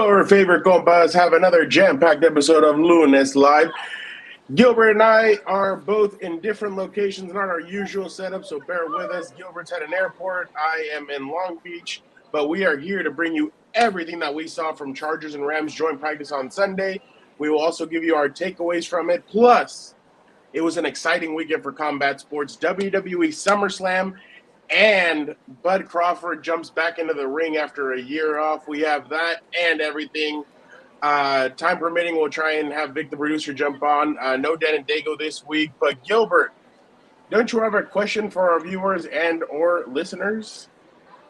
Your favorite compas have another jam-packed episode of Lunes Live. Gilbert and I are both in different locations, not our usual setup, so bear with us. Gilbert's at an airport. I am in Long Beach, but we are here to bring you everything that we saw from Chargers and Rams joint practice on Sunday. We will also give you our takeaways from it. Plus, it was an exciting weekend for combat sports. WWE Summerslam, and Bud Crawford jumps back into the ring after a year off. We have that and everything. Time permitting, we'll try and have Vic, the producer, jump on. No Dan and Dago this week. But Gilbert, don't you have a question for our viewers and or listeners?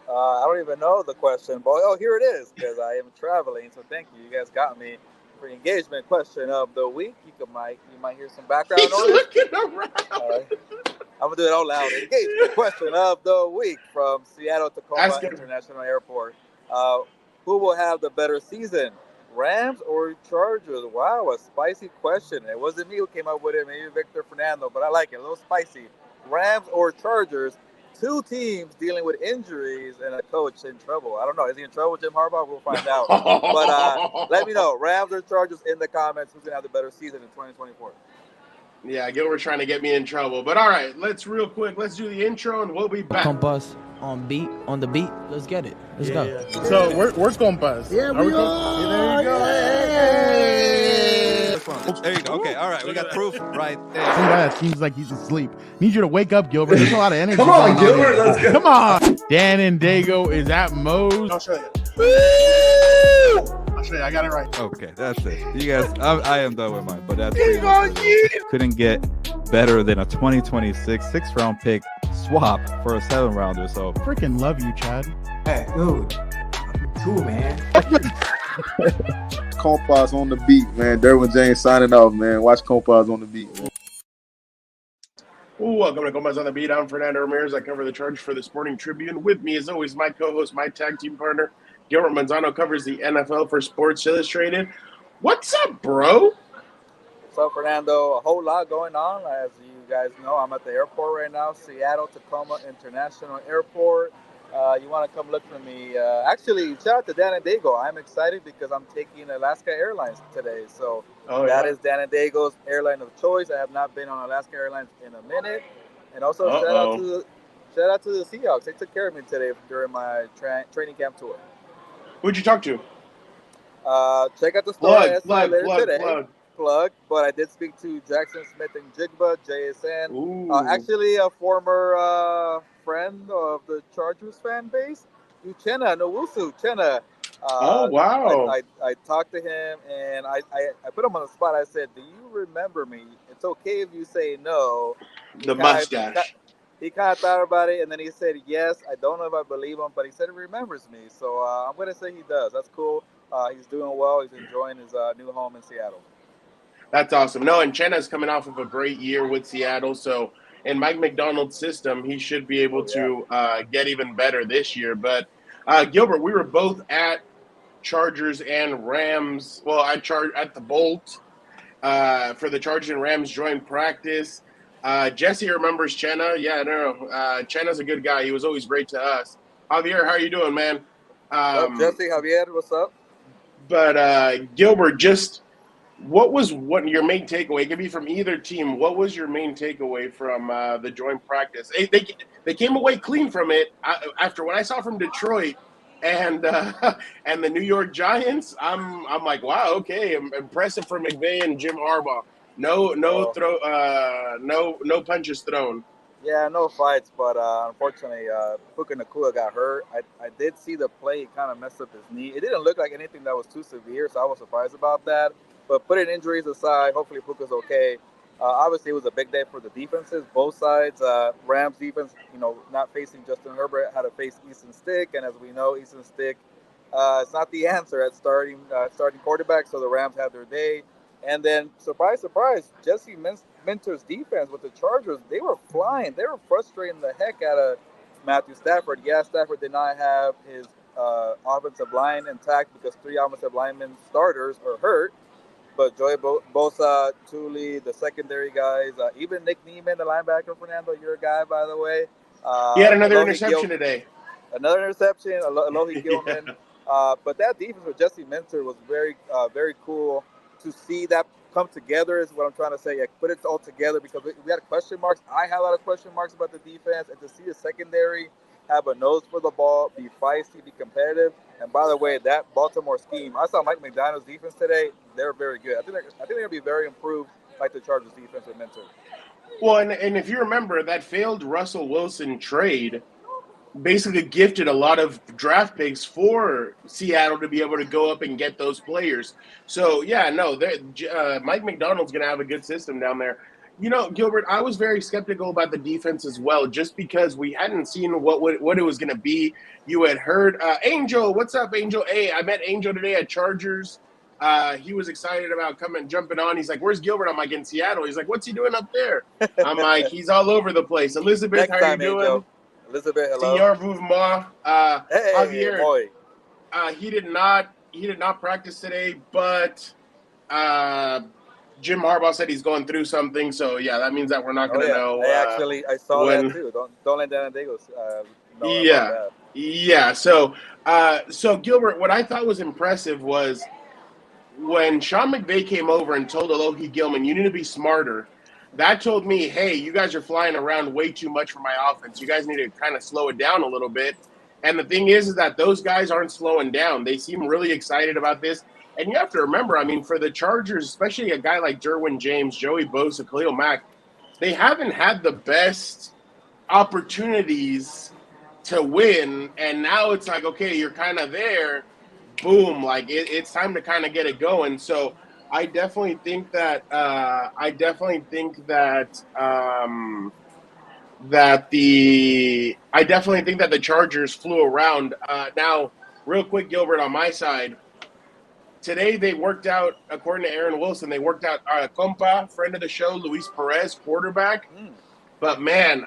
I don't even know the question, but here it is, because I am traveling. So thank you. You guys got me for engagement question of the week. You might hear some background He's noise. looking around. I'm gonna do it all loud. Engagement question of the week from Seattle Tacoma International Airport. Who will have the better season, Rams or Chargers? Wow, a spicy question. It wasn't me who came up with it. Maybe Victor Fernando, but I like it. A little spicy. Rams or Chargers? Two teams dealing with injuries and a coach in trouble. I don't know. Is he in trouble, Jim Harbaugh? We'll find out. But let me know. Rams or Chargers in the comments. Who's gonna have the better season in 2024? Yeah, Gilbert's trying to get me in trouble. But all right, let's do the intro and we'll be back. Compas on the beat. Let's get it. Let's go. Yeah. So we're Compas. Yeah, we are. There you go. There you go. Okay, all right. We got proof right there. Some guy that seems like he's asleep. Need you to wake up, Gilbert. There's a lot of energy. Come on, Gilbert. Let's go. Come on. Dan and Dago is at Moe's. I'll show you. I got it right. Okay, that's it. You guys, I am done with mine, but that's couldn't get better than a 2026 6th-round pick swap for a 7th-rounder. So Freaking love you, Chad. Hey, dude. Cool, man. Compas on the beat, man. Derwin James signing off, man. Watch Compas on the beat, man. Welcome to Compas on the Beat. I'm Fernando Ramirez. I cover the Chargers for the Sporting Tribune. With me, as always, my co-host, my tag team partner, Gilbert Manzano, covers the NFL for Sports Illustrated. What's up, bro? What's up, Fernando? A whole lot going on. As you guys know, I'm at the airport right now, Seattle Tacoma International Airport. You want to come look for me. Actually, shout out to Dan and Dago. I'm excited because I'm taking Alaska Airlines today. So that is Dan and Dago's airline of choice. I have not been on Alaska Airlines in a minute. And also shout out to the Seahawks. They took care of me today during my training camp tour. Who'd you talk to? Check out the story plug. But I did speak to Jackson Smith and Jigba, JSN. Actually, a former friend of the Chargers fan base, Uchenna Nowusu. Wow. I talked to him, and I put him on the spot. I said, do you remember me? It's okay if you say no. The mustache. He kind of thought about it, and then he said yes. I don't know if I believe him, but he said he remembers me. So I'm going to say he does. That's cool. He's doing well. He's enjoying his new home in Seattle. That's awesome. No, and Chenna's coming off of a great year with Seattle. So in Mike McDonald's system, he should be able to get even better this year. But Gilbert, we were both at Chargers and Rams. Well, at the Bolt for the Chargers and Rams joint practice. Jesse remembers Chenna. Yeah, no. Chenna's a good guy. He was always great to us. Javier, how are you doing, man? What's up, Jesse? Javier, what's up? But Gilbert, just what your main takeaway? It could be from either team. What was your main takeaway from the joint practice? They came away clean from it. After what I saw from Detroit and the New York Giants, I'm like, wow, okay, impressive for McVay and Jim Harbaugh. No punches thrown. Yeah, no fights, but unfortunately, Puka Nacua got hurt. I did see the play. He kind of messed up his knee. It didn't look like anything that was too severe, so I was surprised about that. But putting injuries aside, hopefully Puka's okay. Obviously, it was a big day for the defenses, both sides. Rams defense, not facing Justin Herbert, had to face Easton Stick, and as we know, Easton Stick is not the answer at starting quarterback, so the Rams had their day. And then, surprise, surprise, Jesse Minter's defense with the Chargers, they were flying. They were frustrating the heck out of Matthew Stafford. Yeah, Stafford did not have his offensive line intact because 3 offensive linemen starters are hurt. But Joey Bosa, Thule, the secondary guys, even Nick Neiman, the linebacker, Fernando, you're a guy, by the way. He had another interception today. Another interception, Alohi Gilman. But that defense with Jesse Minter was very cool to see that come together. Is what I'm trying to say. Yeah, put it all together because we had question marks. I had a lot of question marks about the defense, and to see the secondary have a nose for the ball, be feisty, be competitive. And by the way, that Baltimore scheme, I saw Mike McDonald's defense today. They're very good. I think they're going to be very improved, like the Chargers defense with Minter. Well, and if you remember, that failed Russell Wilson trade basically gifted a lot of draft picks for Seattle to be able to go up and get those players. So, yeah, no, Mike McDonald's going to have a good system down there. You know, Gilbert, I was very skeptical about the defense as well, just because we hadn't seen what it was going to be. You had heard Angel. What's up, Angel? Hey, I met Angel today at Chargers. He was excited about jumping on. He's like, "Where's Gilbert?" I'm like, "In Seattle." He's like, "What's he doing up there?" I'm like, "He's all over the place." Elizabeth, how are you doing? Angel. Elizabeth, hello. Senor Mouvement. Hey, Javier. boy. He did not practice today, but Jim Harbaugh said he's going through something. So yeah, that means that we're not going to know. I saw that too. Don't let Dago know yeah, about that. Yeah. So Gilbert, what I thought was impressive was when Sean McVay came over and told Alohi Gilman, "You need to be smarter." That told me, hey, you guys are flying around way too much for my offense. You guys need to kind of slow it down a little bit. And the thing is that those guys aren't slowing down. They seem really excited about this. And you have to remember, I mean, for the Chargers, especially a guy like Derwin James, Joey Bosa, Khalil Mack, they haven't had the best opportunities to win. And now it's like, okay, you're kind of there. Boom, like it's time to kind of get it going. So I definitely think that the Chargers flew around. Now, real quick, Gilbert, on my side, today they worked out, according to Aaron Wilson, they worked out Compas, friend of the show, Luis Perez, quarterback. But man,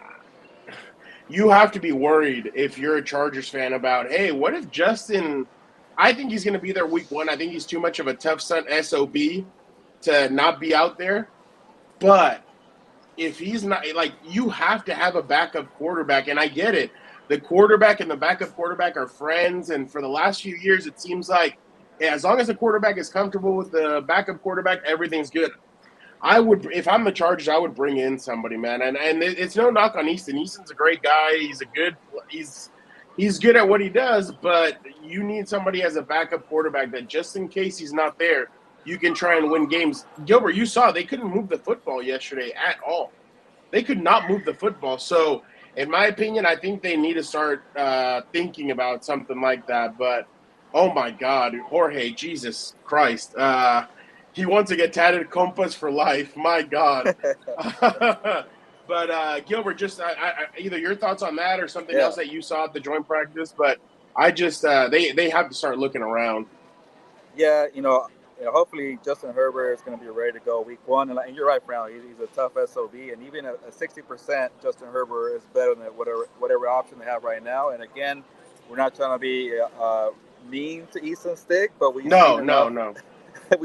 you have to be worried if you're a Chargers fan about, hey, what if Justin? I think he's going to be there week 1. I think he's too much of a tough SOB to not be out there. But if he's not, like, you have to have a backup quarterback. And I get it. The quarterback and the backup quarterback are friends. And for the last few years, it seems like as long as the quarterback is comfortable with the backup quarterback, everything's good. If I'm the Chargers, I would bring in somebody, man. And it's no knock on Easton. Easton's a great guy. He's good at what he does, but you need somebody as a backup quarterback that just in case he's not there, you can try and win games. Gilbert, you saw they couldn't move the football yesterday at all. They could not move the football. So, in my opinion, I think they need to start thinking about something like that. But, oh, my God, Jorge, Jesus Christ. He wants to get tatted Compas for life. My God. But Gilbert, just either your thoughts on that or something else that you saw at the joint practice. But I just they have to start looking around. Yeah, hopefully Justin Herbert is going to be ready to go week 1. And you're right, Brown. He's a tough SOB, and even a 60% Justin Herbert is better than whatever option they have right now. And again, we're not trying to be mean to Easton Stick, but we've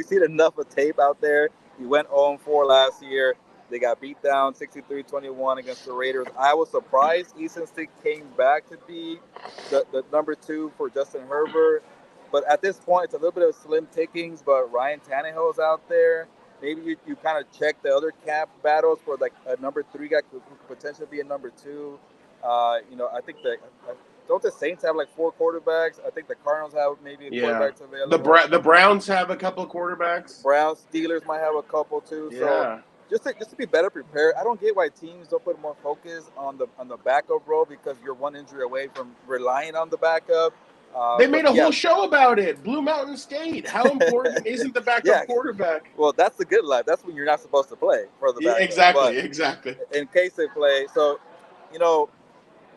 seen enough of tape out there. He went 0-4 last year. They got beat down 63-21 against the Raiders. I was surprised Easton Stick came back to be the number 2 for Justin Herbert. But at this point, it's a little bit of slim pickings. But Ryan Tannehill's out there. Maybe you kind of check the other cap battles for like a number 3 guy who could potentially be a number 2. I think don't the Saints have like 4 quarterbacks? I think the Cardinals have maybe quarterbacks available. The Browns have a couple of quarterbacks. Browns, Steelers might have a couple too. Yeah. So just to be better prepared. I don't get why teams don't put more focus on the backup role because you're one injury away from relying on the backup. They made a whole show about it. Blue Mountain State. How important isn't the backup quarterback? Well, that's the good life. That's when you're not supposed to play for the backup. Exactly. In case they play, so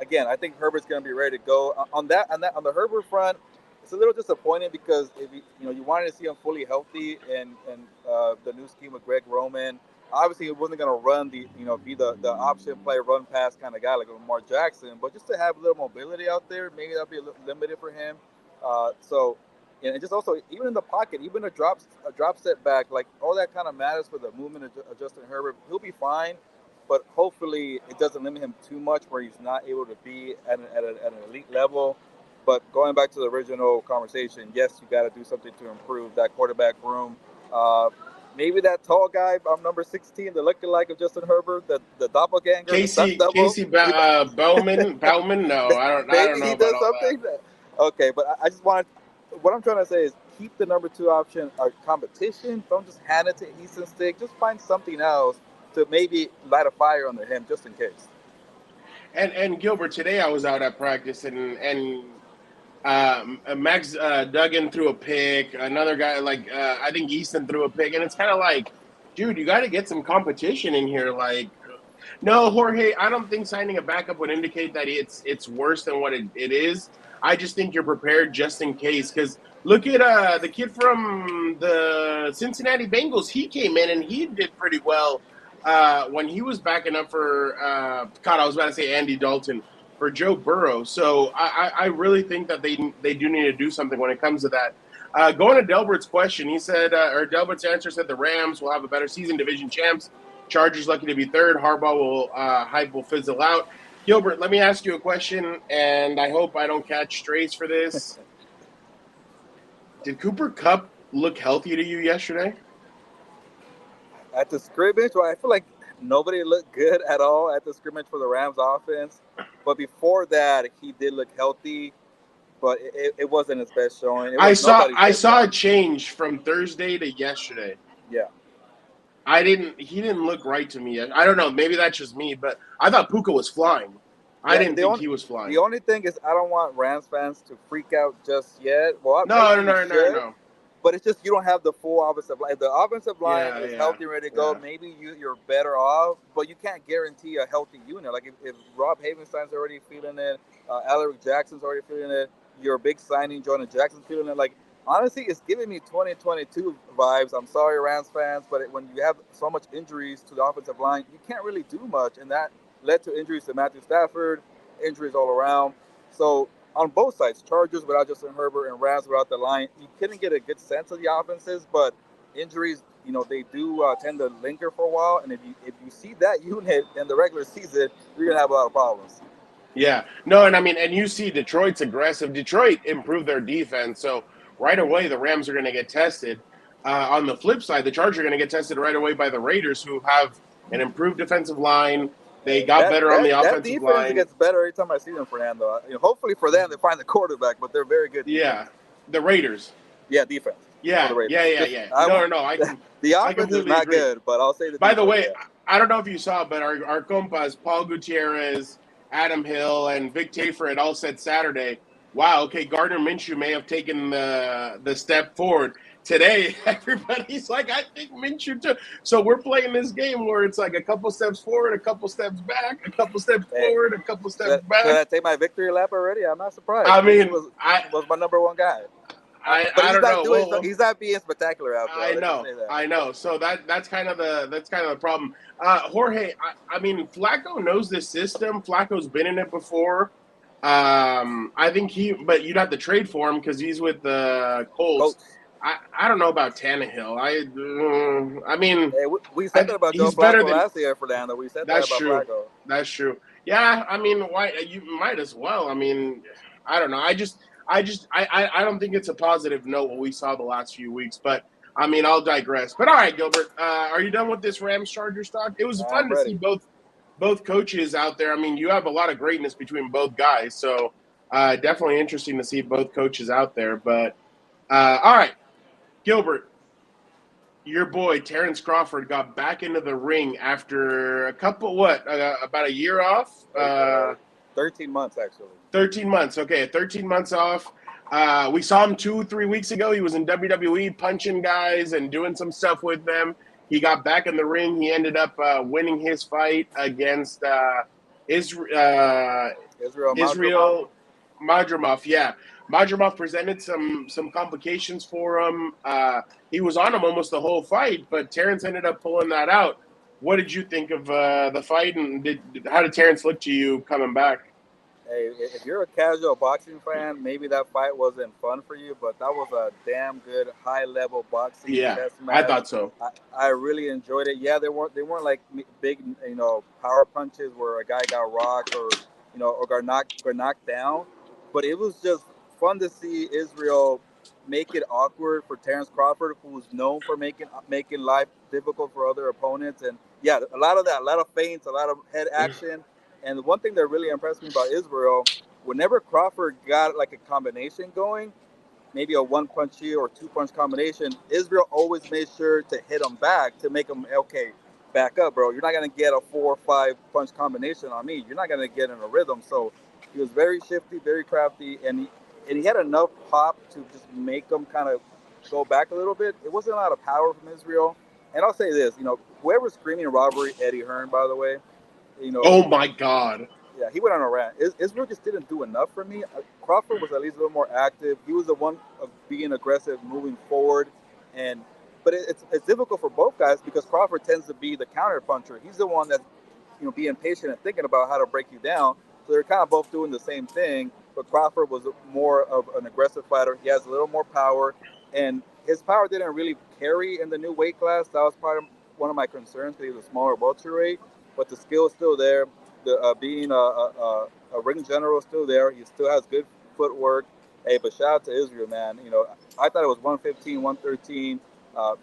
again, I think Herbert's going to be ready to go. On the Herbert front, it's a little disappointing because if you wanted to see him fully healthy and the new scheme with Greg Roman. Obviously, he wasn't going to run be the option play, run pass kind of guy like Lamar Jackson, but just to have a little mobility out there, maybe that'll be a little limited for him. And just also even in the pocket, even a drop step back, like all that kind of matters for the movement of Justin Herbert. He'll be fine, but hopefully it doesn't limit him too much where he's not able to be at an elite level. But going back to the original conversation, yes, you got to do something to improve that quarterback room. Maybe that tall guy, number 16, the lookalike of Justin Herbert, the doppelganger, the stunt double. Bowman. No, I don't Maybe know he about does all something. Okay, but I just wanted. What I'm trying to say is keep the number 2 option a competition. Don't just hand it to Easton Stick. Just find something else to maybe light a fire under him, just in case. And Gilbert, today I was out at practice and Max Duggan threw a pick. Another guy I think Easton threw a pick, and it's kind of like, dude, you got to get some competition in here. Like, no, Jorge, I don't think signing a backup would indicate that it's worse than what it is. I just think you're prepared just in case. Because look at the kid from the Cincinnati Bengals. He came in and he did pretty well when he was backing up for I was about to say Andy Dalton for Joe Burrow. So I really think that they do need to do something when it comes to that. Going to Delbert's question, he said, or Delbert's answer said the Rams will have a better season, division champs. Chargers lucky to be third. Harbaugh hype will fizzle out. Gilbert, let me ask you a question, and I hope I don't catch strays for this. Did Cooper Kupp look healthy to you yesterday? At the scrimmage, well, I feel like nobody looked good at all at the scrimmage for the Rams offense. But before that, he did look healthy, but it wasn't his best showing. I saw a change from Thursday to yesterday. Yeah. He didn't look right to me. I don't know. Maybe that's just me, but I thought Puka was flying. I didn't think he was flying. The only thing is I don't want Rams fans to freak out just yet. Well, No. But it's just you don't have the full offensive line. If the offensive line is healthy and ready to go, maybe you're better off, but you can't guarantee a healthy unit. Like if Rob Havenstein's already feeling it, Alaric Jackson's already feeling it, your big signing, Jonah Jackson's feeling it. Like, honestly, it's giving me 2022 vibes. I'm sorry, Rams fans, but when you have so much injuries to the offensive line, you can't really do much, and that led to injuries to Matthew Stafford, injuries all around. So on both sides, Chargers without Justin Herbert and Rams without the line, you couldn't get a good sense of the offenses, but injuries, they do tend to linger for a while, and if you see that unit in the regular season, you're going to have a lot of problems. Yeah. No, and you see Detroit's aggressive. Detroit improved their defense, so right away the Rams are going to get tested. On the flip side, the Chargers are going to get tested right away by the Raiders, who have an improved defensive line. They got better on the offensive line. That defense gets better every time I see them, Fernando. Hopefully for them, they find the quarterback, but they're very good. Yeah, the Raiders. Yeah, defense. Yeah. No. The offense is not good, but I'll say the defense. By the way, I don't know if you saw, but our compas, Paul Gutierrez, Adam Hill, and Vic Tafer had all said Saturday, wow, okay, Gardner Minshew may have taken the step forward. Today, everybody's like, I think Minshew too. So we're playing this game where it's like a couple steps forward, a couple steps back, a couple steps forward, a couple steps back. Did I take my victory lap already? I'm not surprised. I mean, he was my number one guy. I don't know. He's not being spectacular out there. I know. So that's kind of the problem. Jorge, I mean, Flacco knows this system. Flacco's been in it before. I think but you'd have to trade for him because he's with the Colts. I don't know about Tannehill. I mean, we said that about Joe Flacco last year, Fernando. We said that about Flacco. That's true. Yeah, I mean, why you might as well. I mean, I don't know. I don't think it's a positive note what we saw the last few weeks, but I mean, I'll digress. But all right, Gilbert, are you done with this Rams Chargers talk? It was fun to see both coaches out there. I mean, you have a lot of greatness between both guys, so definitely interesting to see both coaches out there. But all right, Gilbert, your boy Terrence Crawford got back into the ring after about a year off? 13 months, actually. 13 months. Okay, 13 months off. We saw him 2-3 weeks ago. He was in WWE punching guys and doing some stuff with them. He got back in the ring. He ended up winning his fight against Israel Madrimov. Yeah. Madrimov presented some complications for him. He was on him almost the whole fight, but Terrence ended up pulling that out. What did you think of the fight, and how did Terrence look to you coming back? Hey, if you're a casual boxing fan, maybe that fight wasn't fun for you, but that was a damn good high-level boxing test match. I thought so. I really enjoyed it. Yeah, they weren't like big, power punches where a guy got rocked or got knocked down, but it was just fun to see Israel make it awkward for Terrence Crawford, who's known for making life difficult for other opponents. And yeah, a lot of feints, a lot of head action. And the one thing that really impressed me about Israel, whenever Crawford got like a combination going, maybe a 1-punch here or 2-punch combination, Israel always made sure to hit him back to make him, okay, back up, bro. You're not going to get a 4 or 5-punch combination on me. You're not going to get in a rhythm. So he was very shifty, very crafty, and he had enough pop to just make him kind of go back a little bit. It wasn't a lot of power from Israel. And I'll say this, whoever's screaming robbery, Eddie Hearn, by the way, Oh my God. yeah, he went on a rant. Israel just didn't do enough for me. Crawford was at least a little more active. He was the one of being aggressive, moving forward, but it's difficult for both guys because Crawford tends to be the counter puncher. He's the one that's being patient and thinking about how to break you down. So they're kind of both doing the same thing. But Crawford was more of an aggressive fighter. He has a little more power, and his power didn't really carry in the new weight class. That was one of my concerns because he was a smaller welterweight, but the skill is still there. Being a ring general is still there. He still has good footwork. Hey, but shout out to Israel, man. I thought it was 115, 113.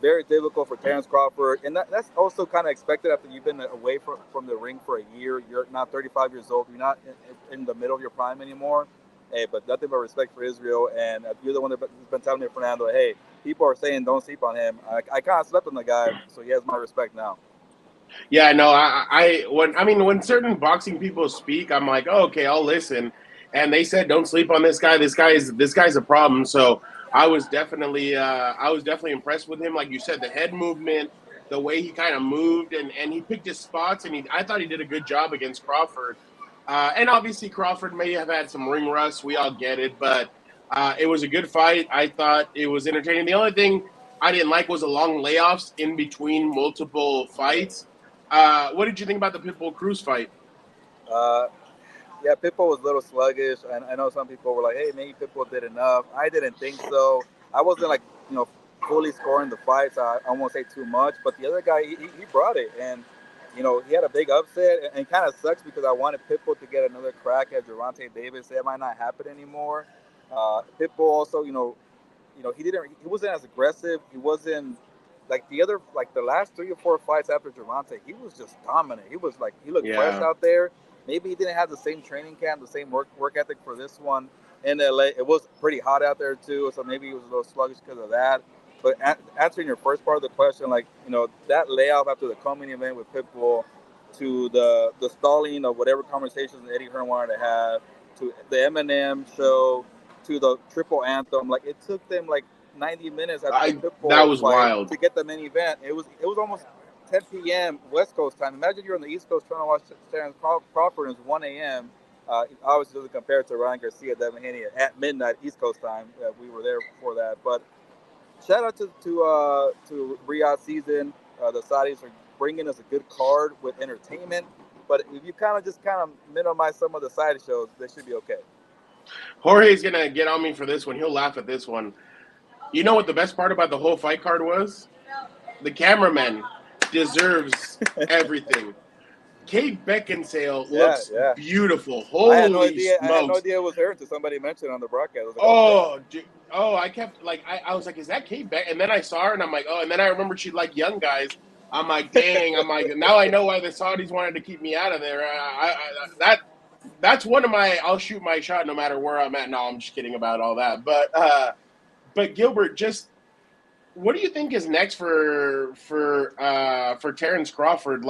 Very difficult for Terrence Crawford. And that's also kind of expected after you've been away from the ring for a year. You're not 35 years old. You're not in the middle of your prime anymore. Hey, but nothing but respect for Israel. And you're the one that's been telling me, Fernando, hey, people are saying don't sleep on him. I kind of slept on the guy, so he has my respect now. Yeah, no, when certain boxing people speak, I'm like, oh, okay, I'll listen. And they said, don't sleep on this guy. This guy's a problem. So I was definitely impressed with him. Like you said, the head movement, the way he kind of moved, and he picked his spots, and I thought he did a good job against Crawford. And obviously Crawford may have had some ring rust. We all get it, but it was a good fight. I thought it was entertaining. The only thing I didn't like was the long layoffs in between multiple fights. What did you think about the Pitbull Cruz fight? Yeah, Pitbull was a little sluggish. And I know some people were like, hey, maybe Pitbull did enough. I didn't think so. I wasn't fully scoring the fight, so I won't say too much. But the other guy, he brought it. And, he had a big upset. And it kind of sucks because I wanted Pitbull to get another crack at Gervonta Davis. That might not happen anymore. Pitbull also, he wasn't as aggressive. He wasn't like the last 3 or 4 fights after Gervonta, he was just dominant. He looked fresh out there. Maybe he didn't have the same training camp, the same work ethic for this one in LA. It was pretty hot out there too, so maybe he was a little sluggish because of that. But answering your first part of the question, that layoff after the coming event with Pitbull, to the stalling of whatever conversations Eddie Hearn wanted to have, to the Eminem show, to the triple anthem, it took them 90 minutes after the Pitbull that was fight wild to get the main event. It was almost 10 p.m. West Coast time. Imagine you're on the East Coast trying to watch Terrence Crawford and it's 1 a.m. Obviously, doesn't compare to Ryan Garcia, Devin Haney at midnight East Coast time. We were there before that. But shout out to Riyadh season. The Saudis are bringing us a good card with entertainment. But if you kind of minimize some of the side shows, they should be okay. Jorge's going to get on me for this one. He'll laugh at this one. You know what the best part about the whole fight card was? The cameraman deserves everything. Kate Beckinsale looks beautiful. Holy I had no idea it was her until somebody mentioned it on the broadcast. I kept I was like, is that Kate Beck? And then I saw her and I'm like, oh, and then I remembered she liked young guys. I'm like, dang. I'm like, now I know why the Saudis wanted to keep me out of there. That's one of my, I'll shoot my shot no matter where I'm at. No, I'm just kidding about all that. But Gilbert, just what do you think is next for Terrence Crawford?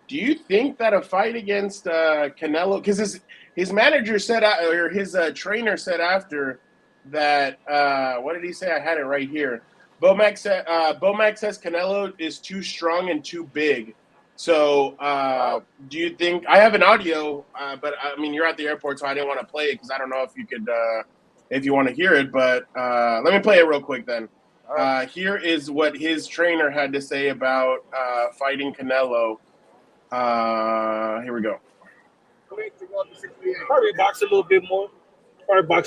Do you think that a fight against Canelo, because his manager said, or his trainer said after that, what did he say? I had it right here. Bomac says Canelo is too strong and too big. So do you think – I have an audio, but, I mean, you're at the airport, so I didn't want to play it because I don't know if you could if you want to hear it. But let me play it real quick then. Here is what his trainer had to say about fighting Canelo. Here we go. Probably box a little bit more. But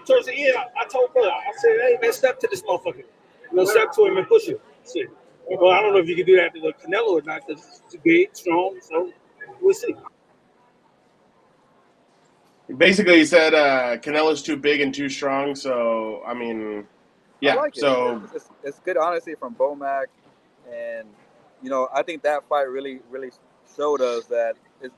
towards the end, I told Bud, I said, hey, man, step to this motherfucker. Step to him and push him. Shit. Well, I don't know if you can do that to Canelo or not because he's big, strong, so we'll see. Basically, he said Canelo's too big and too strong. So I mean, I yeah. like it. So It's good honesty from Bomac, and I think that fight really showed us that this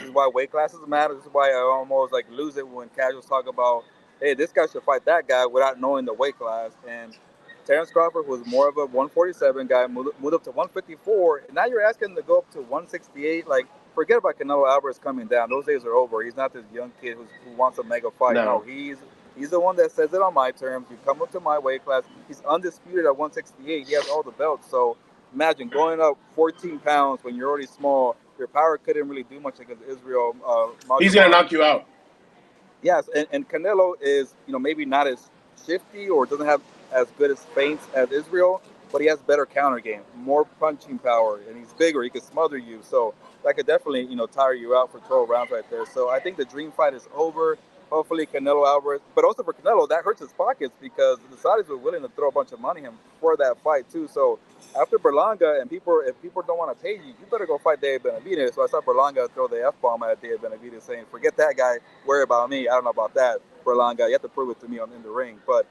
is why weight classes matter. This is why I almost like lose it when casuals talk about, hey, this guy should fight that guy without knowing the weight class. And Terrence Crawford was more of a 147 guy, moved up to 154, and now you're asking him to go up to 168. Like, forget about Canelo Alvarez coming down. Those days are over. He's not this young kid who wants a mega fight. No, no. he's the one that says it on my terms. You come up to my weight class. He's undisputed at 168. He has all the belts. So imagine going up 14 pounds when you're already small. Your power couldn't really do much against Israel. He's gonna knock you out. Yes, and Canelo is maybe not as shifty or doesn't have as good as feints as Israel, but he has better counter game, more punching power, and he's bigger. He can smother you. So that could definitely tire you out for 12 rounds right there. So I think the dream fight is over. Hopefully Canelo Alvarez, but also for Canelo, that hurts his pockets because the Saudis were willing to throw a bunch of money at him for that fight too. So after Berlanga, and if people don't want to pay you, you better go fight Dave Benavidez. So I saw Berlanga throw the F-bomb at Dave Benavidez saying, forget that guy, worry about me. I don't know about that, Berlanga. You have to prove it to me in the ring. But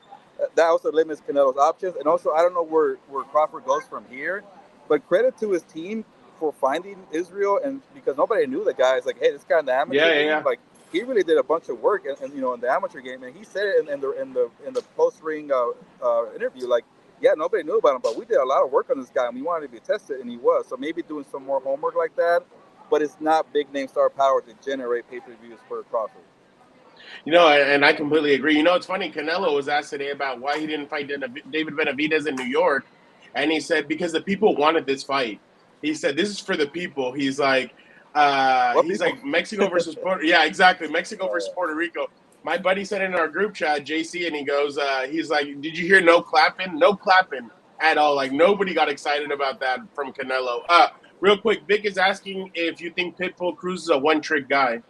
that also limits Canelo's options. And also, I don't know where Crawford goes from here, but credit to his team for finding Israel, and because nobody knew the guy. It's like, hey, this guy in the amateur game, like, he really did a bunch of work, and in the amateur game, and he said it in the post ring interview, like, yeah, nobody knew about him, but we did a lot of work on this guy, and we wanted to be tested, and he was. So maybe doing some more homework like that, but it's not big name star power to generate pay-per-views for Crawford. And I completely agree. It's funny. Canelo was asked today about why he didn't fight David Benavidez in New York, and he said because the people wanted this fight. He said this is for the people. He's like, like Mexico versus Puerto. Yeah, exactly. Mexico versus Puerto Rico. My buddy said in our group chat, JC, and he goes, he's like, did you hear no clapping? No clapping at all. Like nobody got excited about that from Canelo. Real quick, Vic is asking if you think Pitbull Cruz is a one-trick guy.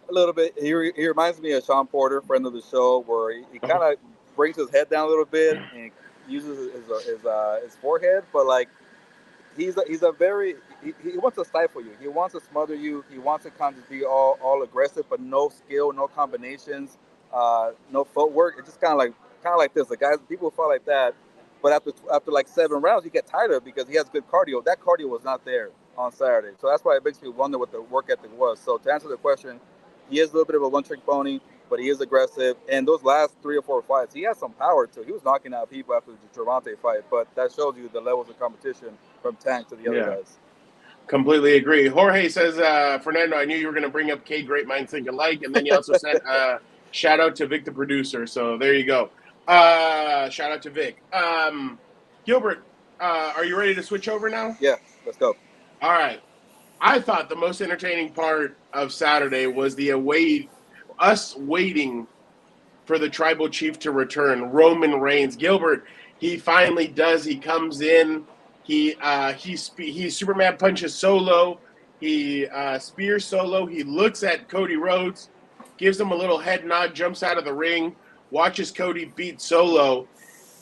A little bit. He reminds me of Sean Porter, friend of the show, where he kind of brings his head down a little bit and uses his forehead, but like he wants to stifle you. He wants to smother you. He wants to kind of be all aggressive, but no skill, no combinations, no footwork. It's just kind of like this. The guys, people fight like that, but after like 7 rounds, you get tired of it because he has good cardio. That cardio was not there on Saturday, so that's why it makes me wonder what the work ethic was. So to answer the question, he is a little bit of a one-trick pony, but he is aggressive. And those last 3 or 4 fights, he has some power too. He was knocking out people after the Gervonta fight, but that shows you the levels of competition from Tank to the other guys. Completely agree. Jorge says, Fernando, I knew you were going to bring up K Great Minds Think Alike, and then you also said, shout out to Vic, the producer. So there you go. Shout out to Vic. Gilbert, are you ready to switch over now? Yeah, let's go. All right. I thought the most entertaining part of Saturday was us waiting for the tribal chief to return, Roman Reigns. Gilbert, he finally does. He comes in. He Superman punches Solo. He spears Solo. He looks at Cody Rhodes, gives him a little head nod, jumps out of the ring, watches Cody beat Solo.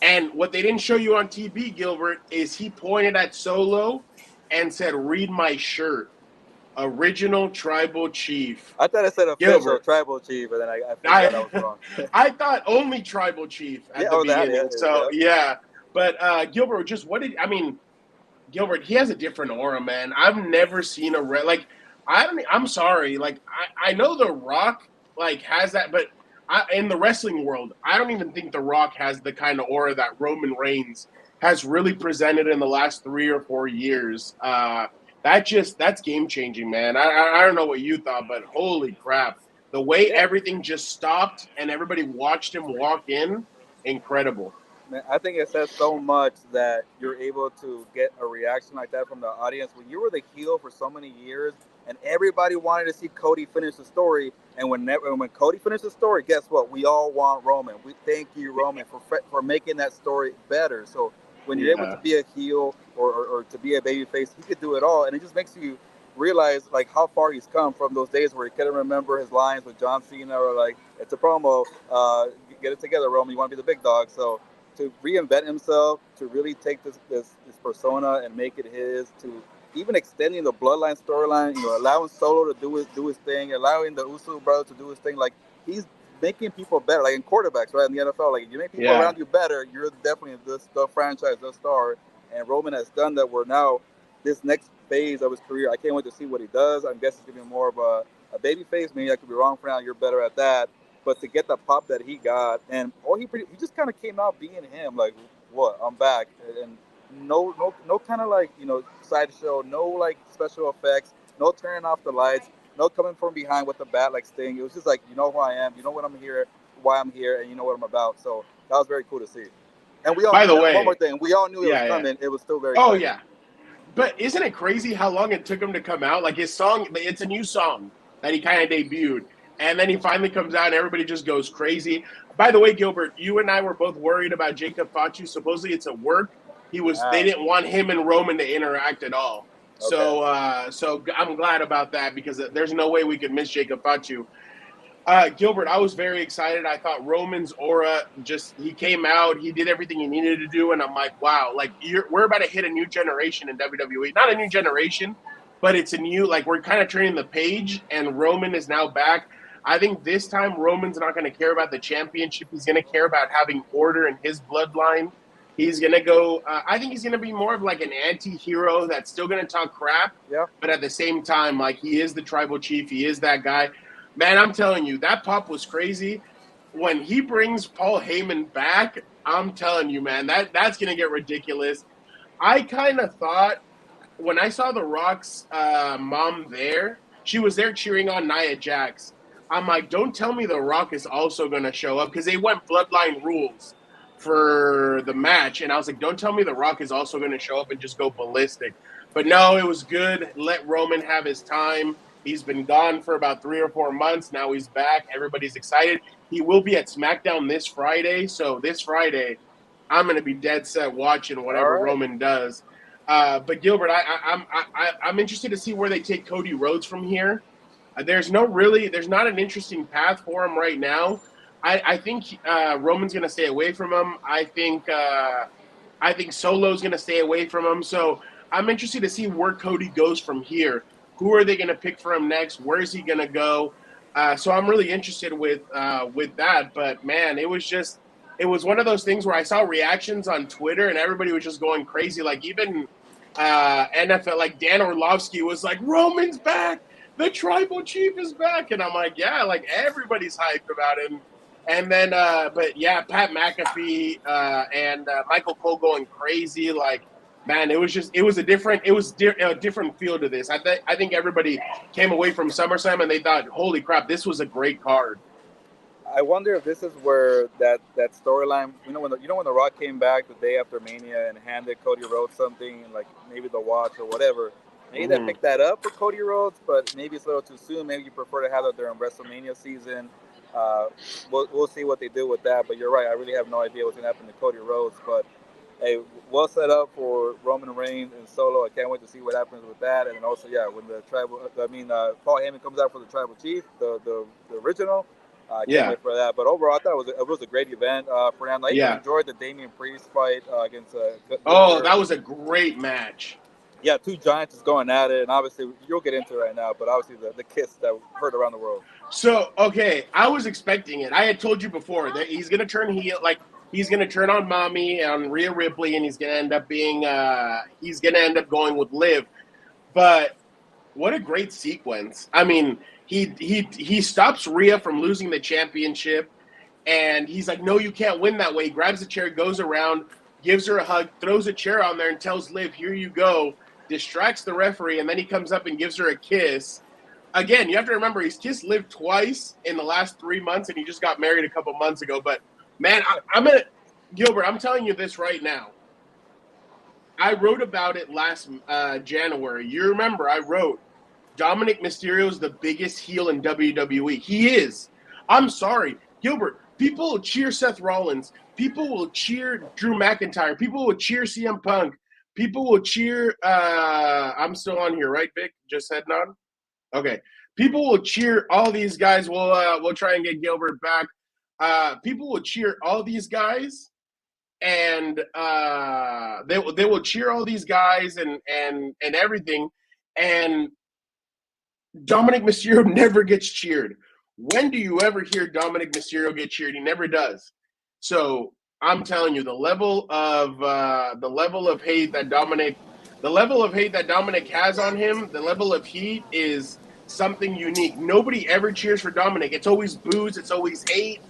And what they didn't show you on TV, Gilbert, is he pointed at Solo and said, read my shirt. Original tribal chief. I thought I said official tribal chief, but then I figured I was wrong. I thought only tribal chief at the beginning. But Gilbert, Gilbert, he has a different aura, man. I've never seen I'm sorry. Like, I know The Rock, like, has that, but in the wrestling world, I don't even think The Rock has the kind of aura that Roman Reigns has really presented in the last 3 or 4 years. That's game changing, man. I don't know what you thought, but holy crap. The way everything just stopped and everybody watched him walk in, incredible. Man, I think it says so much that you're able to get a reaction like that from the audience. When you were the heel for so many years and everybody wanted to see Cody finish the story, and when Cody finished the story, guess what? We all want Roman. We thank you, Roman, for making that story better. So when you're able to be a heel or to be a babyface, he could do it all. And it just makes you realize, like, how far he's come from those days where he couldn't remember his lines with John Cena or, like, it's a promo, get it together, Roman, you want to be the big dog. So to reinvent himself, to really take this persona and make it his, to even extending the bloodline storyline, allowing Solo to do his thing, allowing the Uso brothers to do his thing. Like, he's making people better, like in quarterbacks, right? In the NFL, like, if you make people around you better, you're definitely the franchise, the star. And Roman has done that. Where now this next phase of his career, I can't wait to see what he does. I guess it's gonna be more of a baby face. Maybe I could be wrong for now. You're better at that. But to get the pop that he got, and he just kind of came out being him, like, what, I'm back, and no kind of like sideshow, no like special effects, no turning off the lights, no coming from behind with the bat like Sting. It was just like, you know who I am, you know what I'm here, why I'm here, and you know what I'm about. So that was very cool to see. And we all, by the way, one more thing, we all knew it was coming. It was still very exciting. exciting. Yeah. But isn't it crazy how long it took him to come out? Like, his song, it's a new song that he kind of debuted. And then he finally comes out and everybody just goes crazy. By the way, Gilbert, you and I were both worried about Jacob Fatu. Supposedly it's a work. They didn't want him and Roman to interact at all. Okay. So I'm glad about that, because there's no way we could miss Jacob Fatu. Gilbert, I was very excited. I thought Roman's aura, he came out, he did everything he needed to do, and I'm like, wow, like, we're about to hit a new generation in WWE. Not a new generation, but it's a new, like, we're kind of turning the page, and Roman is now back. I think this time Roman's not going to care about the championship. He's going to care about having order in his bloodline. He's going to go, I think he's going to be more of like an anti-hero that's still going to talk crap, but at the same time, like, he is the tribal chief. He is that guy. Man, I'm telling you, that pop was crazy. When he brings Paul Heyman back, I'm telling you, man, that's going to get ridiculous. I kind of thought, when I saw The Rock's mom there, she was there cheering on Nia Jax. I'm like, don't tell me The Rock is also going to show up, because they went bloodline rules for the match. And I was like, don't tell me The Rock is also going to show up and just go ballistic. But no, it was good. Let Roman have his time. He's been gone for about 3 or 4 months. Now he's back. Everybody's excited. He will be at SmackDown this Friday. So this Friday, I'm going to be dead set watching whatever Roman does. But Gilbert, I'm interested to see where they take Cody Rhodes from here. There's not an interesting path for him right now. I think Roman's going to stay away from him. I think Solo's going to stay away from him. So I'm interested to see where Cody goes from here. Who are they going to pick for him next? Where is he going to go? So I'm really interested with that. But man, it was one of those things where I saw reactions on Twitter and everybody was just going crazy. Like, even NFL, like Dan Orlovsky was like, Roman's back. The tribal chief is back. And I'm like, yeah, like, everybody's hyped about him. And then, but yeah, Pat McAfee and Michael Cole going crazy. Like, man, it was a different feel to this. I think everybody came away from SummerSlam and they thought, holy crap, this was a great card. I wonder if this is where that storyline, when The Rock came back the day after Mania and handed Cody Rhodes something, like maybe the watch or whatever. Maybe they picked that up with Cody Rhodes, but maybe it's a little too soon. Maybe you prefer to have that during WrestleMania season. We'll see what they do with that. But you're right. I really have no idea what's going to happen to Cody Rhodes. But, hey, well set up for Roman Reigns and Solo. I can't wait to see what happens with that. And then also, when Paul Heyman comes out for the Tribal Chief, the original. I can't wait for that. But overall, I thought it was a great event. Fernando, I even enjoyed the Damian Priest fight against. That was a great match. Yeah, two giants is going at it, and obviously you'll get into it right now. But obviously the kiss that heard around the world. So I was expecting it. I had told you before that he's gonna turn heel, like he's gonna turn on Mommy and Rhea Ripley, and he's gonna end up going with Liv. But what a great sequence! I mean, he stops Rhea from losing the championship, and he's like, "No, you can't win that way." He grabs the chair, goes around, gives her a hug, throws a chair on there, and tells Liv, "Here you go." Distracts the referee, and then he comes up and gives her a kiss. Again, you have to remember, he's kissed Liv twice in the last 3 months, and he just got married a couple months ago. But man, Gilbert, I'm telling you this right now. I wrote about it last January. You remember, I wrote, Dominic Mysterio is the biggest heel in WWE. He is. I'm sorry, Gilbert. People will cheer Seth Rollins. People will cheer Drew McIntyre. People will cheer CM Punk. People will cheer. I'm still on here, right, Vic? Just heading on. Okay. People will cheer all these guys. We'll try and get Gilbert back. People will cheer all these guys, and they will cheer all these guys and everything, and Dominic Mysterio never gets cheered. When do you ever hear Dominic Mysterio get cheered? He never does. So I'm telling you, the level of hate that Dominic has on him, the level of heat is something unique. Nobody ever cheers for Dominic. It's always boos. It's always hate.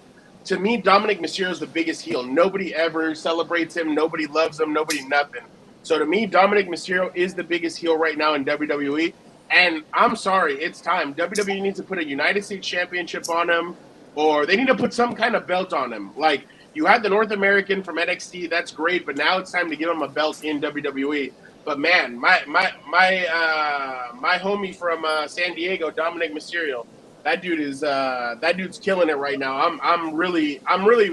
To me, Dominic Mysterio is the biggest heel. Nobody ever celebrates him. Nobody loves him. Nobody nothing. So to me, Dominic Mysterio is the biggest heel right now in WWE. And I'm sorry, it's time. WWE needs to put a United States Championship on him, or they need to put some kind of belt on him. Like, you had the North American from NXT, that's great, but now it's time to give him a belt in WWE. But man, my homie from San Diego, Dominic Mysterio, that dude's killing it right now. I'm really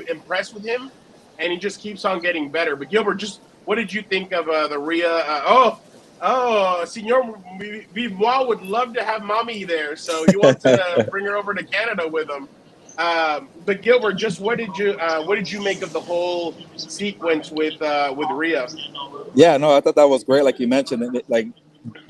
impressed with him, and he just keeps on getting better. But Gilbert, just what did you think of the Rhea? Senor Vivoi would love to have mommy there, so he wants to bring her over to Canada with him. But Gilbert, just what did you make of the whole sequence with Rhea? Yeah, no, I thought that was great. Like you mentioned, like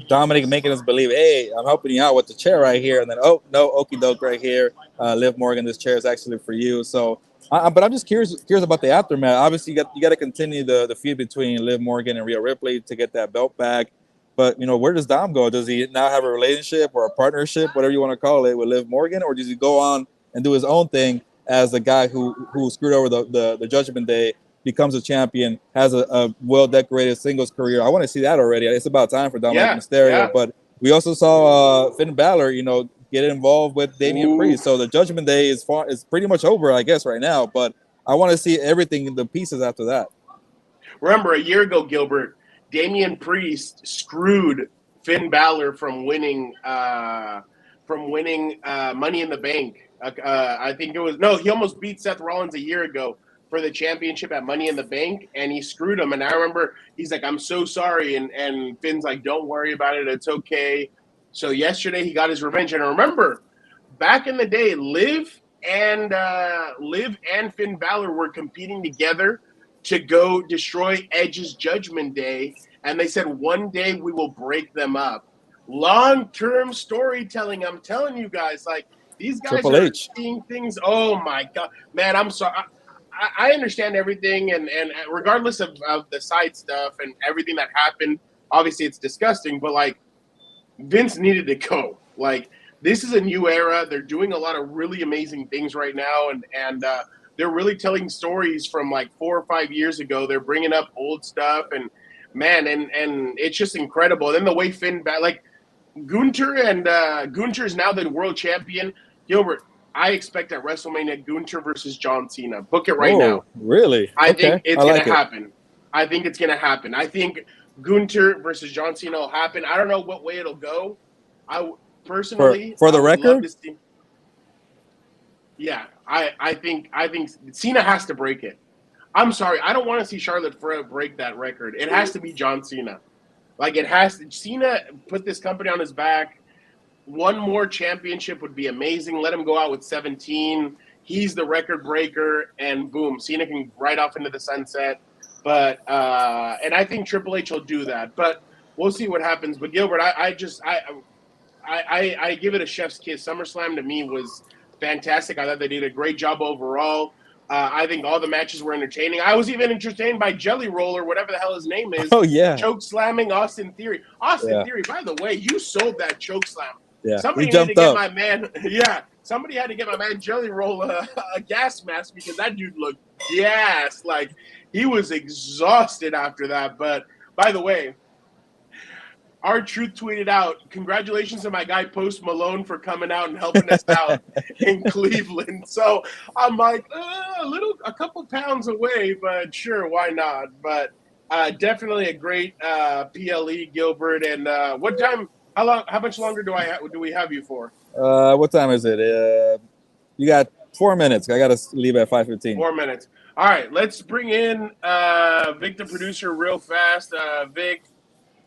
Dominic making us believe, hey, I'm helping you out with the chair right here, and then oh no, okie doke right here, Liv Morgan, this chair is actually for you. So, but I'm just curious about the aftermath. Obviously, you got to continue the feud between Liv Morgan and Rhea Ripley to get that belt back. But where does Dom go? Does he now have a relationship or a partnership, whatever you want to call it, with Liv Morgan, or does he go on and do his own thing as the guy who screwed over the Judgment Day, becomes a champion, has a well-decorated singles career? I want to see that already. It's about time for Dominic Mysterio. Yeah. But we also saw Finn Balor, get involved with Damian Priest. So the Judgment Day is pretty much over, I guess, right now. But I want to see everything, the pieces after that. Remember, a year ago, Gilbert, Damian Priest screwed Finn Balor from winning Money in the Bank. I think he almost beat Seth Rollins a year ago for the championship at Money in the Bank, and he screwed him. And I remember he's like, "I'm so sorry," and Finn's like, "Don't worry about it. It's okay." So yesterday he got his revenge. And I remember back in the day, Liv and Finn Balor were competing together to go destroy Edge's Judgment Day, and they said one day we will break them up. Long-term storytelling, I'm telling you guys, like, these guys are seeing things. Oh my God, man, I'm sorry. I understand everything, and regardless of the side stuff and everything that happened, obviously it's disgusting, but like, Vince needed to go. Like, this is a new era. They're doing a lot of really amazing things right now, and they're really telling stories from like 4 or 5 years ago. They're bringing up old stuff, and man, and it's just incredible. And then the way Finn, like Gunther, and Gunther is now the world champion. Gilbert, I expect at WrestleMania Gunther versus John Cena. Book it right now. Really? I think it's going to happen. I think it's going to happen. I think Gunther versus John Cena will happen. I don't know what way it'll go. I personally for the record. Yeah, I think Cena has to break it. I'm sorry, I don't want to see Charlotte Flair break that record. It has to be John Cena. Like, it has to. Cena put this company on his back. One more championship would be amazing. Let him go out with 17. He's the record breaker, and boom, Cena can ride off into the sunset. But and I think Triple H will do that. But we'll see what happens. But Gilbert, I give it a chef's kiss. SummerSlam to me was fantastic. I thought they did a great job overall. I think all the matches were entertaining. I was even entertained by Jelly Roll, or whatever the hell his name is. Oh, yeah. Choke slamming Austin Theory. Theory, by the way, you sold that choke slam. Yeah, somebody had to get my man. Yeah, somebody had to get my man Jelly Roll a gas mask, because that dude looked gassed. Like, he was exhausted after that. But by the way, R-Truth tweeted out, "Congratulations to my guy Post Malone for coming out and helping us out in Cleveland." So I'm like, a couple pounds away, but sure, why not? But definitely a great PLE, Gilbert. And what time? How much longer do we have you for? What time is it? You got 4 minutes. I got to leave at 5:15. 4 minutes. All right, let's bring in Vic, the producer, real fast. Vic.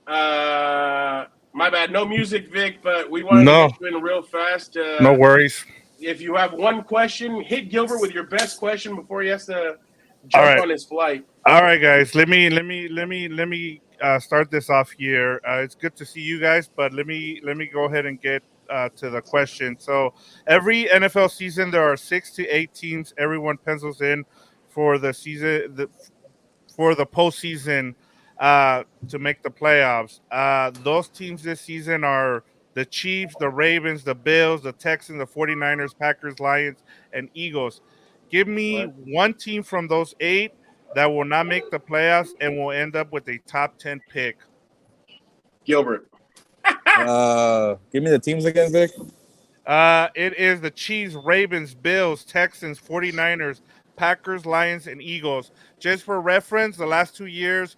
My bad. No music, Vic, but we want to get you in real fast. No worries. If you have one question, hit Gilbert with your best question before he has to jump on his flight. All right, guys. Let me start this off here. It's good to see you guys, but let me go ahead and get to the question. So every NFL season, there are 6 to 8 teams. Everyone pencils in for the season, for the postseason, to make the playoffs. Those teams this season are the Chiefs, the Ravens, the Bills, the Texans, the 49ers, Packers, Lions, and Eagles. Give me one team from those 8 that will not make the playoffs and will end up with a top 10 pick. Gilbert. Give me the teams again, Vic. It is the Chiefs, Ravens, Bills, Texans, 49ers, Packers, Lions, and Eagles. Just for reference, the last 2 years,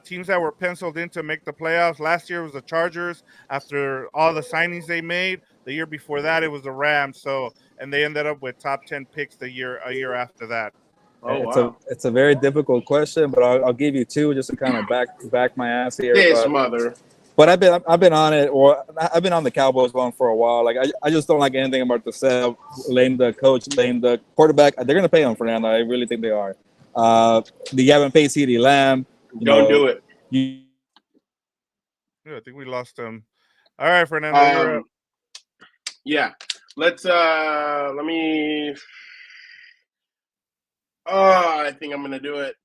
teams that were penciled in to make the playoffs. Last year was the Chargers after all the signings they made. The year before that, it was the Rams. So, and they ended up with top 10 picks a year after that. Oh, wow. It's a very difficult question, but I'll give you 2 just to kind of back my ass here. His mother. But I've been on it, or I've been on the Cowboys one for a while. Like I just don't like anything about the setup. Blame the coach, blame the quarterback. They're gonna pay him, Fernando. I really think they are. You haven't paid CeeDee Lamb. Don't do it. I think we lost him. All right, Fernando, you're up. Yeah. Let's let me. I think I'm gonna do it.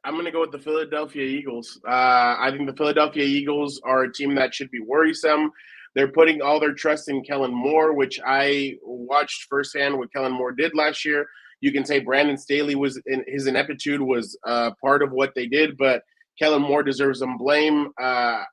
I'm gonna go with the Philadelphia Eagles. I think the Philadelphia Eagles are a team that should be worrisome. They're putting all their trust in Kellen Moore, which I watched firsthand what Kellen Moore did last year. You can say Brandon Staley was his ineptitude was part of what they did, but Kellen Moore deserves some blame. I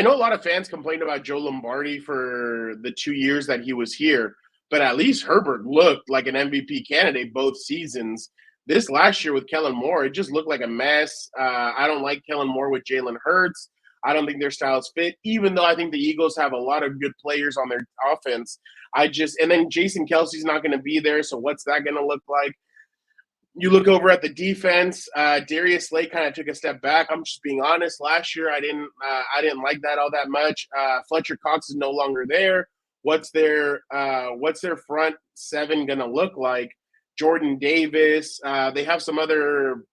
know a lot of fans complained about Joe Lombardi for the 2 years that he was here, but at least Herbert looked like an MVP candidate both seasons. This last year with Kellen Moore, it just looked like a mess. I don't like Kellen Moore with Jalen Hurts. I don't think their styles fit, even though I think the Eagles have a lot of good players on their offense. And then Jason Kelsey's not going to be there, so what's that going to look like? You look over at the defense. Darius Slay kind of took a step back. I'm just being honest. Last year, I didn't like that all that much. Fletcher Cox is no longer there. What's their front 7 going to look like? Jordan Davis. They have some other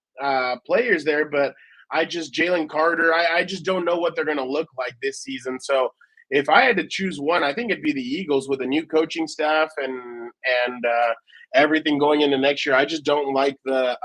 players there, but Jalen Carter. I just don't know what they're going to look like this season. So if I had to choose one, I think it'd be the Eagles with a new coaching staff and everything going into next year. I just don't like the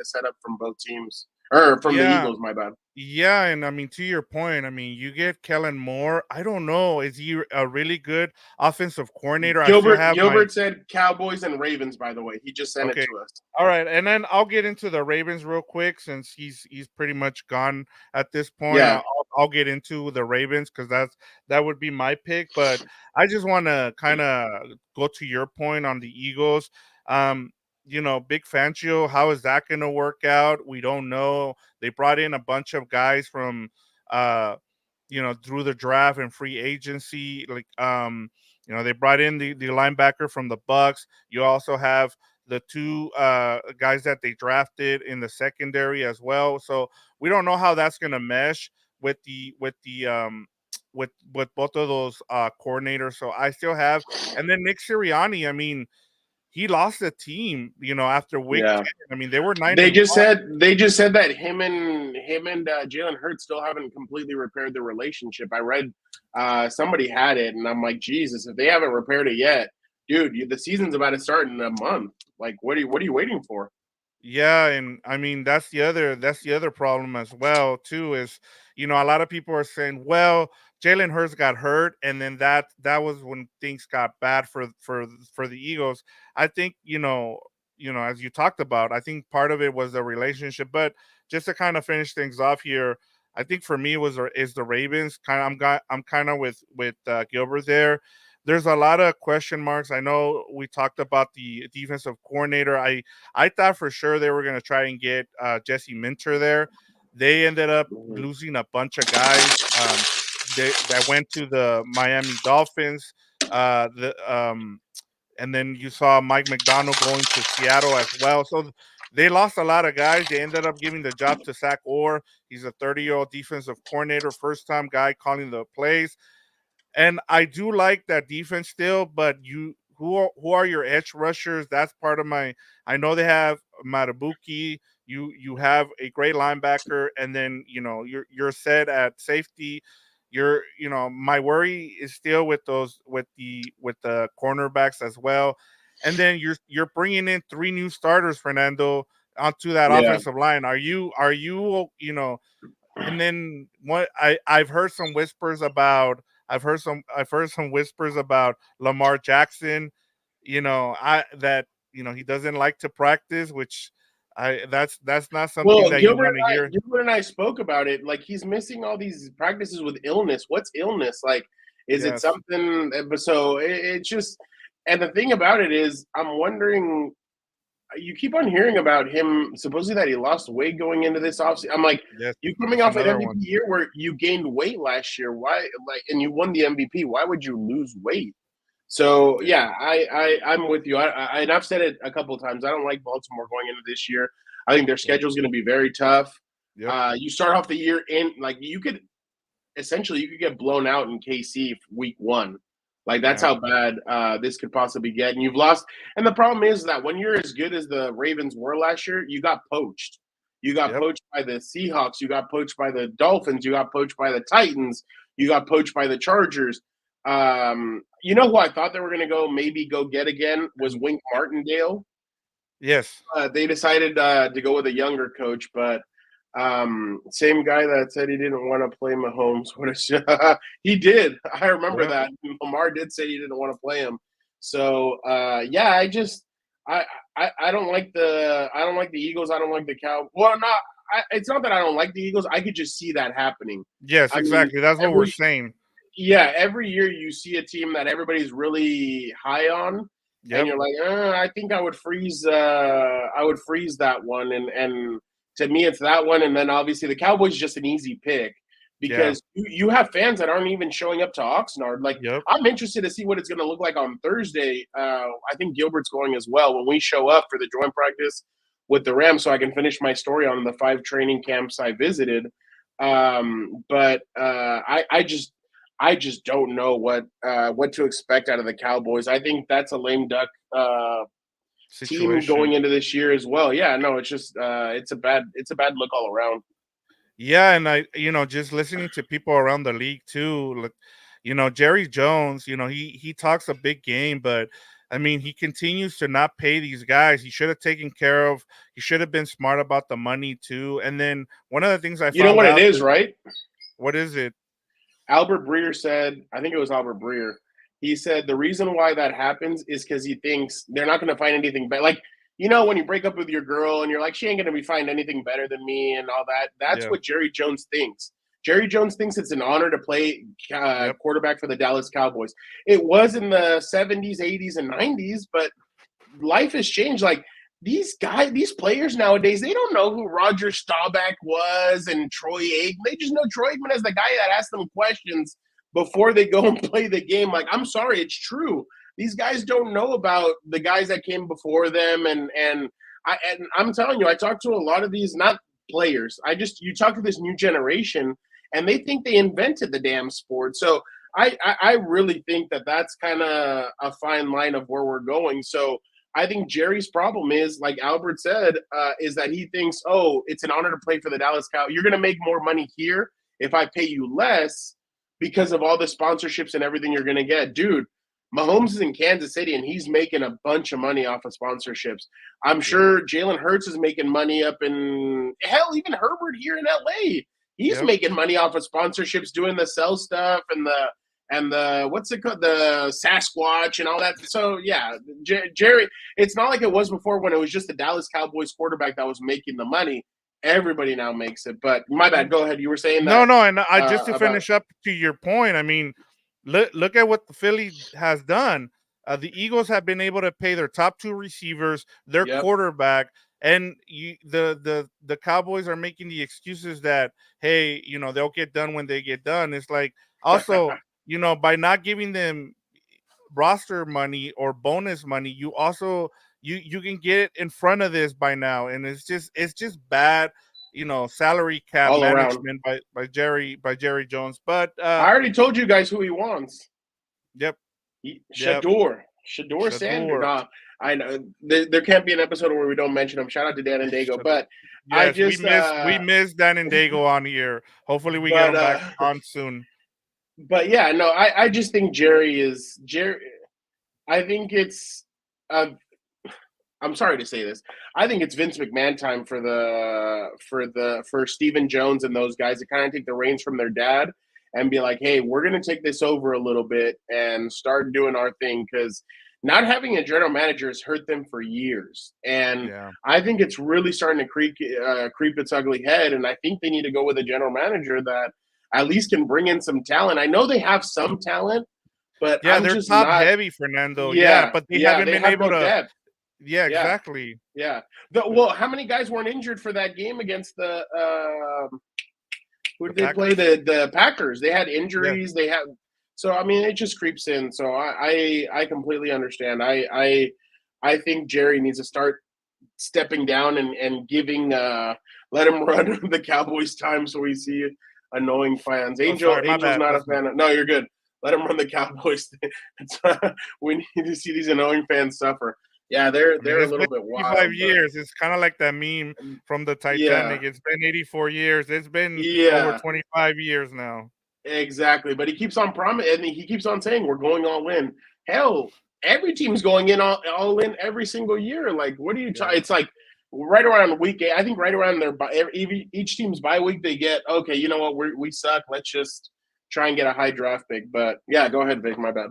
setup from both teams or from the Eagles. My bad. Yeah, and I mean, to your point, I mean, you get Kellen Moore. I don't know. Is he a really good offensive coordinator? Gilbert said Cowboys and Ravens, by the way. He just sent it to us. All right, and then I'll get into the Ravens real quick since he's pretty much gone at this point. Yeah. I'll get into the Ravens because that would be my pick. But I just want to kind of go to your point on the Eagles. Big Fangio, how is that going to work out? We don't know. They brought in a bunch of guys from, through the draft and free agency. They brought in the linebacker from the Bucks. You also have the 2 guys that they drafted in the secondary as well. So we don't know how that's going to mesh with both of those coordinators. So I still have, and then Nick Sirianni. I mean, he lost the team, after week 10. I mean, they were 9. They just said that him and Jalen Hurts still haven't completely repaired their relationship. I read somebody had it, and I'm like, Jesus, if they haven't repaired it yet, dude, the season's about to start in a month. Like, what are you waiting for? Yeah, and I mean that's the other problem as well too is a lot of people are saying, well, Jalen Hurts got hurt, and then that was when things got bad for the Eagles. I think as you talked about, I think part of it was the relationship. But just to kind of finish things off here, I think for me is the Ravens. I'm kind of with Gilbert there. There's a lot of question marks. I know we talked about the defensive coordinator. I thought for sure they were going to try and get Jesse Minter there. They ended up losing a bunch of guys that went to the Miami Dolphins. And then you saw Mike McDonald going to Seattle as well. So they lost a lot of guys. They ended up giving the job to Zach Orr. He's a 30-year-old defensive coordinator, first-time guy calling the plays. And I do like that defense still, but who are your edge rushers? That's part of my. I know they have Matabuki. You have a great linebacker, and then you're set at safety. My worry is still with the cornerbacks as well, and then you're bringing in 3 new starters, Fernando, onto that Yeah. offensive line. Are you And then I've heard some whispers about Lamar Jackson. He doesn't like to practice, which that's not something Well, that you want to hear. Gilbert and I spoke about it. Like, he's missing all these practices with illness. What's illness? Like, is it Yes. something? So it's just, and the thing about it is, I'm wondering. You keep on hearing about him supposedly that he lost weight going into this offseason. I'm like, Yes, you coming that's off an another MVP one. year where you gained weight last year. Why, and you won the MVP? Why would you lose weight? So yeah, I'm with you. And I've said it a couple of times. I don't like Baltimore going into this year. I think their schedule is going to be very tough. Yep. You start off the year in you could get blown out in KC week 1. Like, that's how bad this could possibly get. And you've lost. And the problem is that when you're as good as the Ravens were last year, you got poached. You got poached by the Seahawks. You got poached by the Dolphins. You got poached by the Titans. You got poached by the Chargers. You know who I thought they were going to go get again was Wink Martindale. Yes. They decided to go with a younger coach, but same guy that said he didn't want to play Mahomes. He did. I remember that. Lamar did say he didn't want to play him. So I don't like the Eagles. I don't like the Cowboys. Well, it's not that I don't like the Eagles. I could just see that happening. Yes, exactly. That's what we're saying. Yeah, every year you see a team that everybody's really high on, and you're like, I think I would freeze that one, and to me it's that one, and then obviously the Cowboys is just an easy pick because you have fans that aren't even showing up to Oxnard. Like, I'm interested to see what it's going to look like on Thursday. I think Gilbert's going as well when we show up for the joint practice with the Rams, so I can finish my story on the 5 training camps I visited. But I just don't know what to expect out of the Cowboys. I think that's a lame duck team going into this year as well. Yeah, no, it's just it's a bad look all around. Yeah, and I just listening to people around the league too, like Jerry Jones, he talks a big game, but I mean, he continues to not pay these guys. He should have taken care of. He should have been smart about the money too. And then one of the things You know what it is, right? What is it? Albert Breer said, I think it was Albert Breer. He said the reason why that happens is because he thinks they're not going to find anything better. Like, when you break up with your girl and you're like, she ain't going to find anything better than me and all that. That's what Jerry Jones thinks. Jerry Jones thinks it's an honor to play quarterback for the Dallas Cowboys. It was in the 70s, 80s, and 90s, but life has changed. Like, these players nowadays, they don't know who Roger Staubach was and Troy Aikman. They just know Troy Aikman as the guy that asks them questions before they go and play the game. Like, I'm sorry, it's true. These guys don't know about the guys that came before them, and I'm telling you, I talked to a lot of these, not players. You talk to this new generation, and they think they invented the damn sport. So I really think that that's kind of a fine line of where we're going. So I think Jerry's problem is, like Albert said, is that he thinks, it's an honor to play for the Dallas Cowboys. You're going to make more money here if I pay you less because of all the sponsorships and everything you're going to get. Dude, Mahomes is in Kansas City, and he's making a bunch of money off of sponsorships. I'm sure Jalen Hurts is making money up in – hell, even Herbert here in L.A., he's making money off of sponsorships, doing the sell stuff and the what's it called, the Sasquatch and all that. So yeah, Jerry, it's not like it was before when it was just the Dallas Cowboys quarterback that was making the money. Everybody now makes it. But my bad, go ahead. You were saying that. No, and I just to finish up to your point. I mean, look at what the Philly has done. The Eagles have been able to pay their top 2 receivers, their quarterback. And the Cowboys are making the excuses that, hey, they'll get done when they get done. It's like, also, by not giving them roster money or bonus money, you also you can get in front of this by now, and it's just bad, salary cap all management by Jerry Jones. But I already told you guys who he wants. Yep. Shador. Shador Sanders. No, I know there can't be an episode where we don't mention him. Shout out to Dan and Dago, but I Yes, just we miss Dan and Dago on here. Hopefully, we get him back on soon. But yeah, no, I just think Jerry. I think it's. I'm sorry to say this. I think it's Vince McMahon time for Stephen Jones and those guys to kind of take the reins from their dad and be like, hey, we're going to take this over a little bit and start doing our thing, because not having a general manager has hurt them for years. And I think it's really starting to creep its ugly head. And I think they need to go with a general manager that at least can bring in some talent. I know they have some talent, but they're just top not heavy, Fernando. Yeah, but they haven't been able to. Depth. Yeah, exactly. Yeah. Well, how many guys weren't injured for that game against the who did they play? The Packers. They had injuries. They had, so I mean, it just creeps in. So I completely understand. I think Jerry needs to start stepping down and giving let him run the Cowboys time so we see annoying fans. Angel's not a fan of, no, you're good. Let him run the Cowboys. We need to see these annoying fans suffer. Yeah, they're a little bit wild. 85 years. It's kind of like that meme from the Titanic. It's been 84 years. It's been over 25 years now. Exactly. But he keeps on promising, and he keeps on saying we're going all in. Hell, every team's going in all in every single year. Like, what are you talking? It's like right around week 8. I think right around each team's bye week, they get, okay, you know what, we suck. Let's just try and get a high draft pick. But yeah, go ahead, Vic. My bad.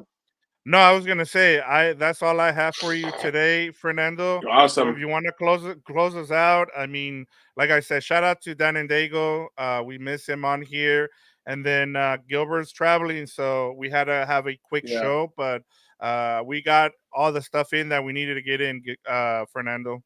No, I was gonna say that's all I have for you today, Fernando. Awesome. So if you want to close us out, I mean, like I said, shout out to Dan and Dago. We miss him on here, and then Gilbert's traveling, so we had to have a quick show, but we got all the stuff in that we needed to get in, Fernando.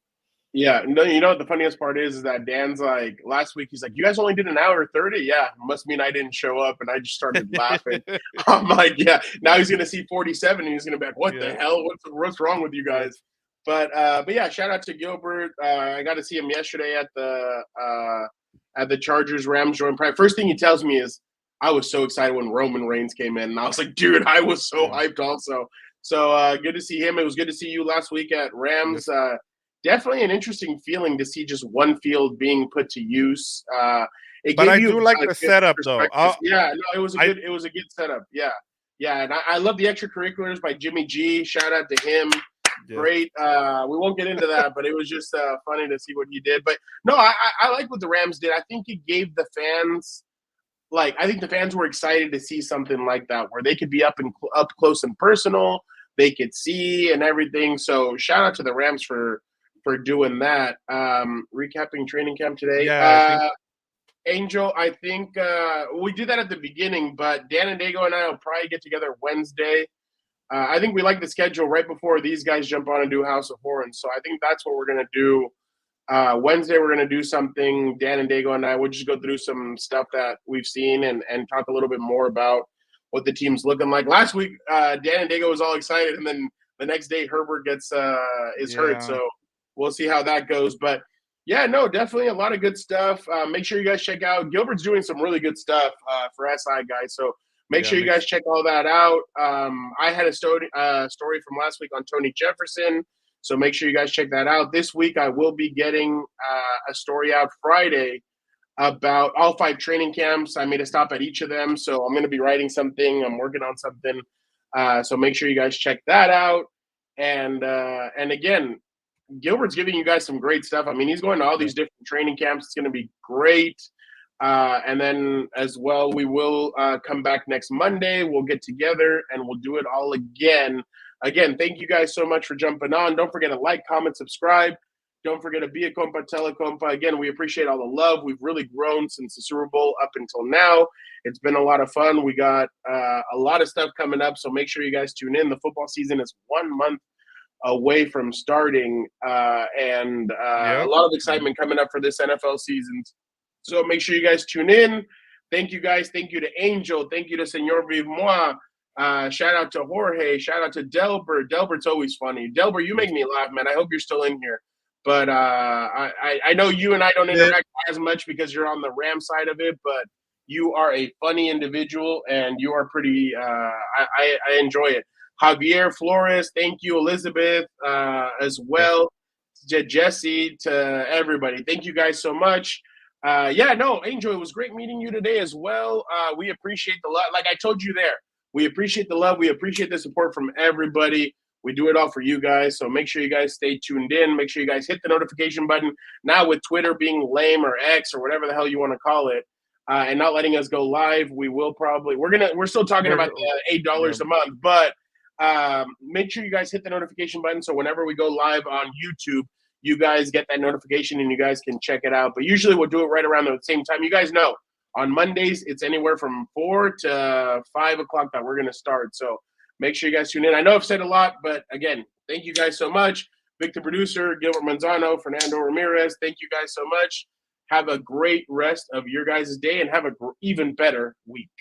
Yeah, no, you know what the funniest part is that Dan's like, last week he's like, you guys only did an hour 30? Yeah, must mean I didn't show up, and I just started laughing. I'm like, yeah, now he's gonna see 47 and he's gonna be like, what the hell? What's wrong with you guys? But yeah, shout out to Gilbert. I got to see him yesterday at the Chargers Rams joint practice. First thing he tells me is, I was so excited when Roman Reigns came in, and I was like, dude, I was so hyped also. So good to see him. It was good to see you last week at Rams. Definitely an interesting feeling to see just one field being put to use. But I do like the setup, though. Yeah, no, it was a good setup. Yeah, and I love the extracurriculars by Jimmy G. Shout out to him. Great. We won't get into that, but it was just funny to see what he did. But no, I like what the Rams did. I think it gave the fans, I think the fans were excited to see something like that where they could be up close and personal. They could see and everything. So shout out to the Rams for doing that. Recapping training camp today. Angel, I think we did that at the beginning, but Dan and Dago and I will probably get together Wednesday. I think we like the schedule right before these guys jump on and do House of Horror. So I think that's what we're going to do. Wednesday, we're going to do something. Dan and Dago and I will just go through some stuff that we've seen and talk a little bit more about what the team's looking like. Last week, Dan and Dago was all excited, and then the next day Herbert is hurt. So we'll see how that goes. But, yeah, no, definitely a lot of good stuff. Make sure you guys check out. Gilbert's doing some really good stuff for SI guys. So make sure you guys check all that out. I had a story from last week on Tony Jefferson. So make sure you guys check that out. This week I will be getting a story out Friday about all 5 training camps. I made a stop at each of them. So I'm going to be writing something. I'm working on something. So make sure you guys check that out. And again, Gilbert's giving you guys some great stuff. I mean, he's going to all these different training camps. It's going to be great. And then as well, we will come back next Monday. We'll get together and we'll do it all again. Again, thank you guys so much for jumping on. Don't forget to like, comment, subscribe. Don't forget to be a compa, tell a compa. Again, we appreciate all the love. We've really grown since the Super Bowl up until now. It's been a lot of fun. We got a lot of stuff coming up, so make sure you guys tune in. The football season is 1 month away from starting, and a lot of excitement coming up for this NFL season. So make sure you guys tune in. Thank you, guys. Thank you to Angel. Thank you to Senor Vive Moi. Shout out to Jorge. Shout out to Delbert. Delbert's always funny. Delbert, you make me laugh, man. I hope you're still in here. But I know you and I don't interact as much because you're on the Ram side of it. But You are a funny individual, and you are pretty. I enjoy it. Javier Flores, thank you. Elizabeth, as well. Jesse, to everybody, thank you guys so much. Angel, it was great meeting you today as well. We appreciate the love. Like I told you there, we appreciate the love. We appreciate the support from everybody. We do it all for you guys. So make sure you guys stay tuned in. Make sure you guys hit the notification button. Now with Twitter being lame or X or whatever the hell you want to call it, and not letting us go live, we will probably we're still talking about $8 a month, but make sure you guys hit the notification button so whenever we go live on YouTube, you guys get that notification and you guys can check it out. But usually we'll do it right around the same time. You guys know on Mondays it's anywhere from 4 to 5 o'clock that we're going to start. So make sure you guys tune in. I know I've said a lot, but again, thank you guys so much. Victor Producer, Gilbert Manzano, Fernando Ramirez, thank you guys so much. Have a great rest of your guys' day and have an even better week.